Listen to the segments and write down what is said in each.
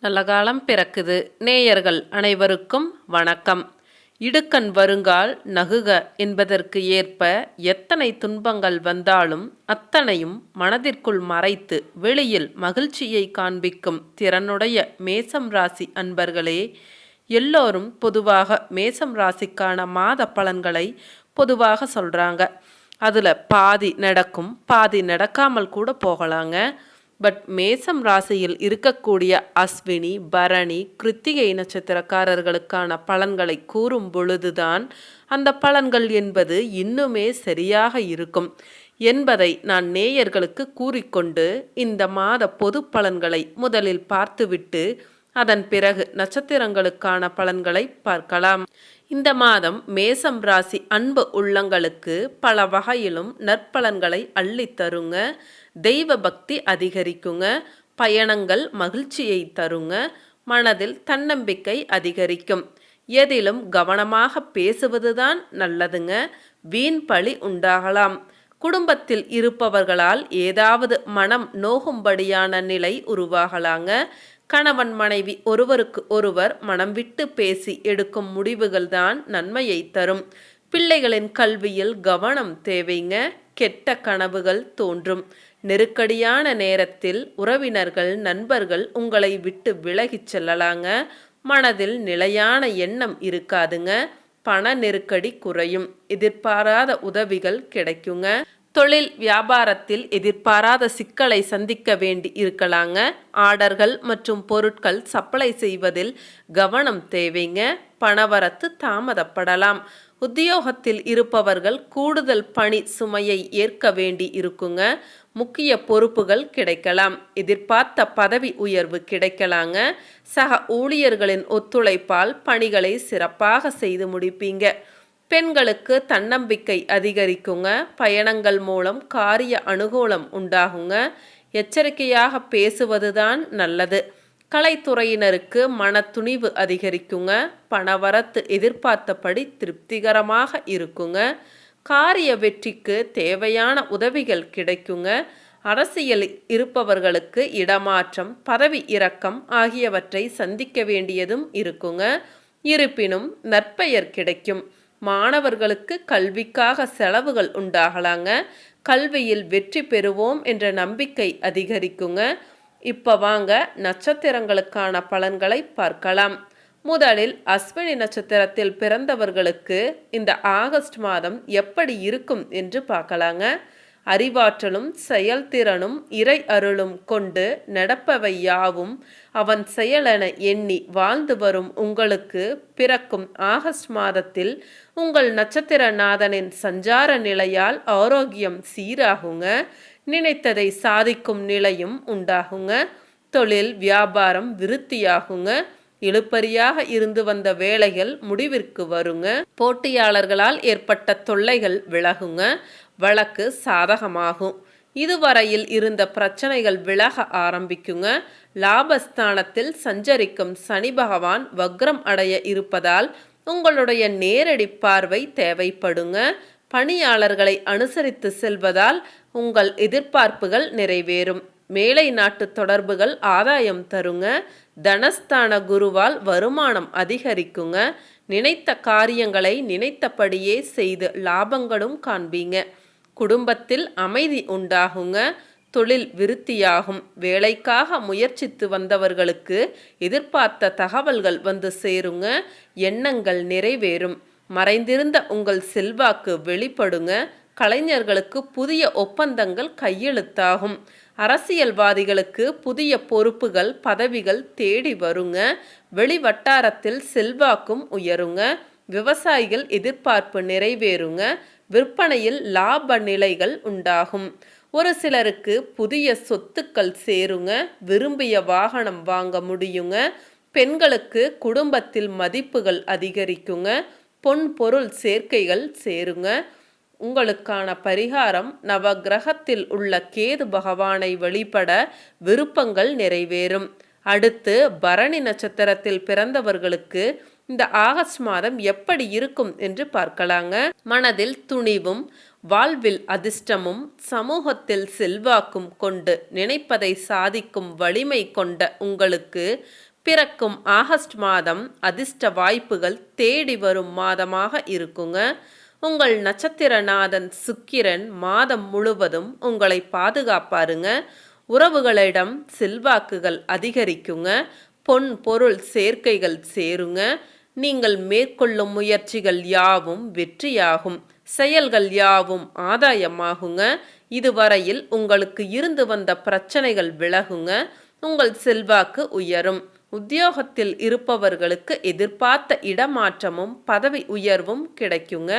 நல்ல காலம் பிறக்குது. நேயர்கள் அனைவருக்கும் வணக்கம். இடுக்கண் வருங்கால் நகுக என்பதற்கு ஏற்ப எத்தனை துன்பங்கள் வந்தாலும் அத்தனையும் மனதிற்குள் மறைத்து வெளியில் மகிழ்ச்சியை காண்பிக்கும் திறனுடைய மேசம் ராசி அன்பர்களே, எல்லோரும் பொதுவாக மேசம் ராசிக்கான மாத பலன்களை பொதுவாக சொல்கிறாங்க. அதில் பாதி நடக்கும், பாதி நடக்காமல் கூட போகலாங்க. பட் மேசம் ராசியில் இருக்கக்கூடிய அஸ்வினி, பரணி, கிருத்திகை நட்சத்திரக்காரர்களுக்கான பலன்களை கூறும் பொழுதுதான் அந்த பலன்கள் என்பது இன்னுமே சரியாக இருக்கும் என்பதை நான் நேயர்களுக்கு கூறிக்கொண்டு இந்த மாத பொது பலன்களை முதலில் பார்த்துவிட்டு அதன் பிறகு நட்சத்திரங்களுக்கான பலன்களை பார்க்கலாம். இந்த மாதம் மேசம் ராசி அன்பு உள்ளங்களுக்கு பல வகையிலும் நற்பலன்களை அள்ளித்தருங்க. தெய்வ பக்தி அதிகரிக்குங்க. பயணங்கள் மகிழ்ச்சியை தருங்க. மனதில் தன்னம்பிக்கை அதிகரிக்கும். எதிலும் கவனமாக பேசுவதுதான் நல்லதுங்க. வீண் பழி உண்டாகலாம். குடும்பத்தில் இருப்பவர்களால் ஏதாவது மனம் நோகும்படியான நிலை உருவாகலாங்க. கணவன் மனைவி ஒருவருக்கு ஒருவர் மனம் விட்டு பேசி எடுக்கும் முடிவுகள் தான் நன்மையை தரும். பிள்ளைகளின் கல்வியில் கவனம் தேவைங்க. கெட்ட கனவுகள் தோன்றும். நெருக்கடியான நேரத்தில் உறவினர்கள், நண்பர்கள் உங்களை விட்டு விலகிச் செல்லலாங்க. மனதில் நிலையான எண்ணம் இருக்காதுங்க. பண நெருக்கடி குறையும். எதிர்பாராத உதவிகள் கிடைக்குங்க. தொழில் வியாபாரத்தில் எதிர்பாராத சிக்கலை சந்திக்க வேண்டி இருக்கலாங்க. ஆர்டர்கள் மற்றும் பொருட்கள் சப்ளை செய்வதில் கவனம் தேவைங்க. பணவரத்து தாமதப்படலாம். உத்தியோகத்தில் இருப்பவர்கள் கூடுதல் பணி சுமையை ஏற்க வேண்டி இருக்குங்க. முக்கிய பொறுப்புகள் கிடைக்கலாம். எதிர்பார்த்த பதவி உயர்வு கிடைக்கலாங்க. சக ஊழியர்களின் ஒத்துழைப்பால் பணிகளை சிறப்பாக செய்து முடிப்பீங்க. பெண்களுக்கு தன்னம்பிக்கை அதிகரிக்குங்க. பயணங்கள் மூலம் காரிய அனுகூலம் உண்டாகுங்க. எச்சரிக்கையாக பேசுவதுதான் நல்லது. கலைத்துறையினருக்கு மன துணிவு அதிகரிக்குங்க. பணவரத்து எதிர்பார்த்தபடி திருப்திகரமாக இருக்குங்க. காரிய வெற்றிக்கு தேவையான உதவிகள் கிடைக்குங்க. அரசியல் இருப்பவர்களுக்கு இடமாற்றம், பதவி இறக்கம் ஆகியவற்றை சந்திக்க வேண்டியதும் இருக்குங்க. இருப்பினும் நற்பெயர் கிடைக்கும். மாணவர்களுக்கு கல்விக்காக செலவுகள் உண்டாகலாங்க. கல்வியில் வெற்றி பெறுவோம் என்ற நம்பிக்கை அதிகரிக்குங்க. இப்போ வாங்க நட்சத்திரங்களுக்கான பலன்களை பார்க்கலாம். முதலில் அஸ்வினி நட்சத்திரத்தில் பிறந்தவர்களுக்கு இந்த ஆகஸ்ட் மாதம் எப்படி இருக்கும் என்று பார்க்கலாங்க. அறிவாற்றலும் செயல்திறனும் இறை அருளும் கொண்டு நடப்பவை யாவும் அவன் செயலென எண்ணி வாழ்ந்து வரும் உங்களுக்கு பிறக்கும் ஆகஸ்ட் மாதத்தில் உங்கள் நட்சத்திரநாதனின் சஞ்சார நிலையால் ஆரோக்கியம் சீராகுங்க. நினைத்ததை சாதிக்கும் நிலையும் உண்டாகுங்க. தொழில் வியாபாரம் விருத்தியாகுங்க. இழுபறியாக இருந்து வந்த வேலைகள் முடிவிற்கு வருங்க. போட்டியாளர்களால் ஏற்பட்ட தொல்லைகள் விலகுங்க. வழக்கு சாதகமாகும். இதுவரையில் இருந்த பிரச்சனைகள் விலக ஆரம்பிக்குங்க. லாபஸ்தானத்தில் சஞ்சரிக்கும் சனி பகவான் வக்ரம் அடைய இருப்பதால் உங்களுடைய நேரடி பார்வை தேவைப்படுங்க. பணியாளர்களை அனுசரித்து செல்வதால் உங்கள் எதிர்பார்ப்புகள் நிறைவேறும். மேலை நாட்டு தொடர்புகள் ஆதாயம் தருங்க. தனஸ்தான குருவால் வருமானம் அதிகரிக்குங்க. நினைத்த காரியங்களை நினைத்தபடியே செய்து லாபங்களும் காண்பீங்க. குடும்பத்தில் அமைதி உண்டாகுங்க. தொழில் விருத்தியாகும். வேலைக்காக முயற்சித்து வந்தவர்களுக்கு எதிர்பார்த்த தகவல்கள் வந்து சேருங்க. எண்ணங்கள் நிறைவேறும். மறைந்திருந்த உங்கள் செல்வாக்கு வெளிப்படுங்க. கலைஞர்களுக்கு புதிய ஒப்பந்தங்கள் கையெழுத்தாகும். அரசியல்வாதிகளுக்கு புதிய பொறுப்புகள், பதவிகள் தேடி வருங்க. வெளிவட்டாரத்தில் செல்வாக்கும் உயருங்க. விவசாயிகள் எதிர்பார்ப்பு நிறைவேறுங்க. விற்பனையில் லாப நிலைகள் உண்டாகும். ஒரு சிலருக்கு புதிய சொத்துக்கள் சேருங்க. விரும்பிய வாகனம் வாங்க முடியுங்க. பெண்களுக்கு குடும்பத்தில் மதிப்புகள் அதிகரிக்குங்க. பொன் பொருள் சேர்க்கைகள் சேருங்க. உங்களுக்கான பரிகாரம் நவகிரகத்தில் உள்ள கேது பகவானை வழிபட விருப்பங்கள் நிறைவேறும். அடுத்து பரணி நட்சத்திரத்தில் பிறந்தவர்களுக்கு இந்த ஆகஸ்ட் மாதம் எப்படி இருக்கும் என்று பார்க்கலாங்க. மனதில் துணிவும் வாழ்வில் அதிர்ஷ்டமும் சமூகத்தில் செல்வாக்கும் கொண்டு நினைப்பதை சாதிக்கும் வலிமை கொண்ட உங்களுக்கு பிறக்கும் ஆகஸ்ட் மாதம் அதிர்ஷ்ட வாய்ப்புகள் தேடி வரும் மாதமாக இருக்குங்க. உங்கள் நட்சத்திரநாதன் சுக்கிரன் மாதம் முழுவதும் உங்களை பாதுகாப்பாருங்க. உறவுகளிடம் செல்வாக்குகள் அதிகரிக்குங்க. பொன் பொருள் சேர்க்கைகள் சேருங்க. நீங்கள் மேற்கொள்ளும் முயற்சிகள் யாவும் வெற்றியாகும். செயல்கள் யாவும் ஆதாயமாகுங்க. இதுவரையில் உங்களுக்கு இருந்து வந்த பிரச்சனைகள் விலகுங்க. உங்கள் செல்வாக்கு உயரும். உத்தியோகத்தில் இருப்பவர்களுக்கு எதிர்பார்த்த இடமாற்றமும் பதவி உயர்வும் கிடைக்குங்க.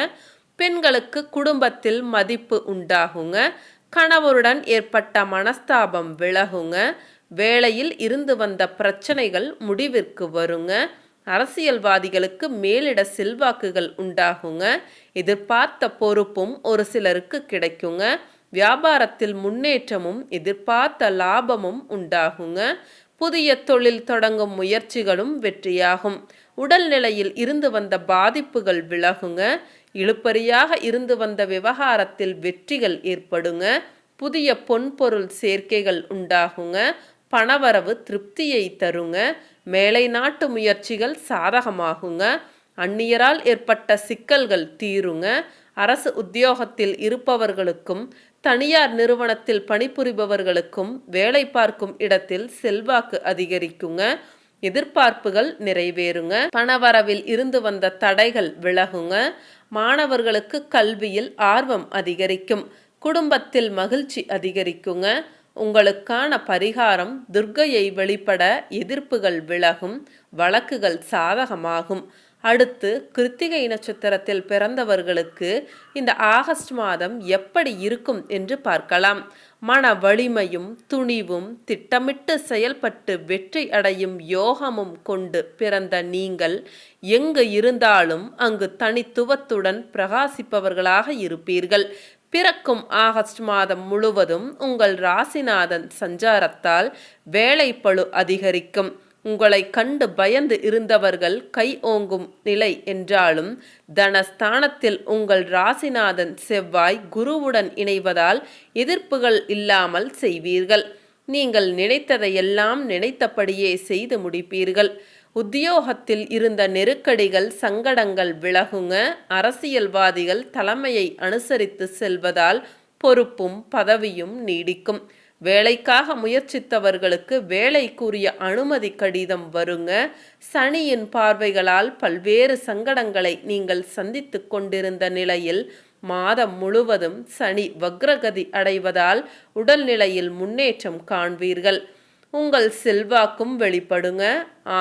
பெண்களுக்கு குடும்பத்தில் மதிப்பு உண்டாகுங்க. கணவருடன் ஏற்பட்ட மனஸ்தாபம் விலகுங்க. வேலையில் இருந்து வந்த பிரச்சனைகள் முடிவிற்கு வருங்க. அரசியல்வாதிகளுக்கு மேலிட செல்வாக்குகள் உண்டாகுங்க. எதிர்பார்த்த பொறுப்பும் ஒரு சிலருக்கு கிடைக்குங்க. வியாபாரத்தில் முன்னேற்றமும் எதிர்பார்த்த லாபமும் உண்டாகுங்க. புதிய தொழில் தொடங்கும் முயற்சிகளும் வெற்றியாகும். உடல்நிலையில் இருந்து வந்த பாதிப்புகள் விலகுங்க. இழுபறியாக இருந்து வந்த விவகாரத்தில் வெற்றிகள் ஏற்படுங்க. புதிய பொன்பொருள் சேர்க்கைகள் உண்டாகுங்க. பணவரவு திருப்தியை தருங்க. மேலை நாட்டு முயற்சிகள் சாதகமாகுங்க. அந்நியரால் ஏற்பட்ட சிக்கல்கள் தீருங்க. அரசு உத்தியோகத்தில் இருப்பவர்களுக்கும் தனியார் நிறுவனத்தில் பணிபுரிபவர்களுக்கும் வேலை பார்க்கும் இடத்தில் செல்வாக்கு அதிகரிக்குங்க. எதிர்பார்ப்புகள் நிறைவேறுங்க. பணவரவில் இருந்து வந்த தடைகள் விலகுங்க. மாணவர்களுக்கு கல்வியில் ஆர்வம் அதிகரிக்கும். குடும்பத்தில் மகிழ்ச்சி அதிகரிக்குங்க. உங்களுக்கான பரிகாரம் துர்க்கையை வெளிப்பட எதிர்ப்புகள் விலகும். வழக்குகள் சாதகமாகும். அடுத்து கிருத்திகை நட்சத்திரத்தில் பிறந்தவர்களுக்கு இந்த ஆகஸ்ட் மாதம் எப்படி இருக்கும் என்று பார்க்கலாம். மன வலிமையும் துணிவும் திட்டமிட்டு செயல்பட்டு வெற்றி அடையும் யோகமும் கொண்டு பிறந்த நீங்கள் எங்கு இருந்தாலும் அங்கு தனித்துவத்துடன் பிரகாசிப்பவர்களாக இருப்பீர்கள். பிறக்கும் ஆகஸ்ட் மாதம் முழுவதும் உங்கள் ராசிநாதன் சஞ்சாரத்தால் வேலைப்பளு அதிகரிக்கும். உங்களை கண்டு பயந்து இருந்தவர்கள் கை ஓங்கும் நிலை என்றாலும் தனஸ்தானத்தில் உங்கள் ராசிநாதன் செவ்வாய் குருவுடன் இணைவதால் எதிர்ப்புகள் இல்லாமல் செய்வீர்கள். நீங்கள் நினைத்ததையெல்லாம் நினைத்தபடியே செய்து முடிப்பீர்கள். உத்தியோகத்தில் இருந்த நெருக்கடிகள் சங்கடங்கள் விலகுங்க. அரசியல்வாதிகள் தலைமையை அனுசரித்து செல்வதால் பொறுப்பும் பதவியும் நீடிக்கும். வேலைக்காக முயற்சித்தவர்களுக்கு வேலைக்குரிய அனுமதி கடிதம் வருங்க. சனியின் பார்வைகளால் பல்வேறு சங்கடங்களை நீங்கள் சந்தித்து கொண்டிருந்த நிலையில் மாதம் முழுவதும் சனி வக்ரகதி அடைவதால் உடல்நிலையில் முன்னேற்றம் காண்பீர்கள். உங்கள் செல்வாக்கும் வெளிப்படுங்க.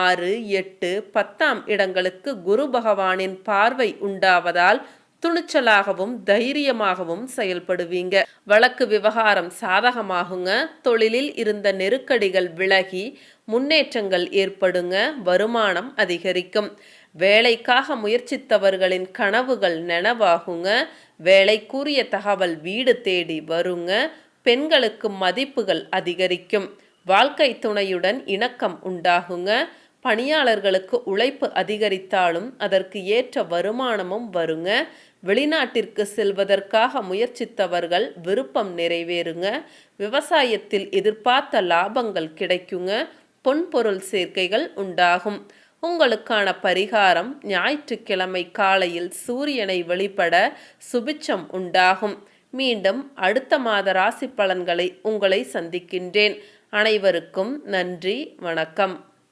6, 8, 10ஆம் இடங்களுக்கு குரு பகவானின் பார்வை உண்டாவதால் துணிச்சலாகவும் தைரியமாகவும் செயல்படுவீங்க. வழக்கு விவகாரம் சாதகமாகுங்க. தொழிலில் இருந்த நெருக்கடிகள் விலகி முன்னேற்றங்கள் ஏற்படுங்க. வருமானம் அதிகரிக்கும். வேலைக்காக முயற்சித்தவர்களின் கனவுகள் நனவாகுங்க. வேலைக்குரிய தகவல் வீடு தேடி வருங்க. பெண்களுக்கு மதிப்புகள் அதிகரிக்கும். வாழ்க்கை துணையுடன் இணக்கம் உண்டாகுங்க. பணியாளர்களுக்கு உழைப்பு அதிகரித்தாலும் அதற்கு ஏற்ற வருமானமும் வருங்க. வெளிநாட்டிற்கு செல்வதற்காக முயற்சித்தவர்கள் விருப்பம் நிறைவேறுங்க. விவசாயத்தில் எதிர்பார்த்த லாபங்கள் கிடைக்குங்க. பொன்பொருள் சேர்க்கைகள் உண்டாகும். உங்களுக்கான பரிகாரம் ஞாயிற்றுக்கிழமை காலையில் சூரியனை வழிபட சுபிட்சம் உண்டாகும். மீண்டும் அடுத்த மாத ராசி பலன்களை உங்களை சந்திக்கின்றேன். அனைவருக்கும் நன்றி, வணக்கம்.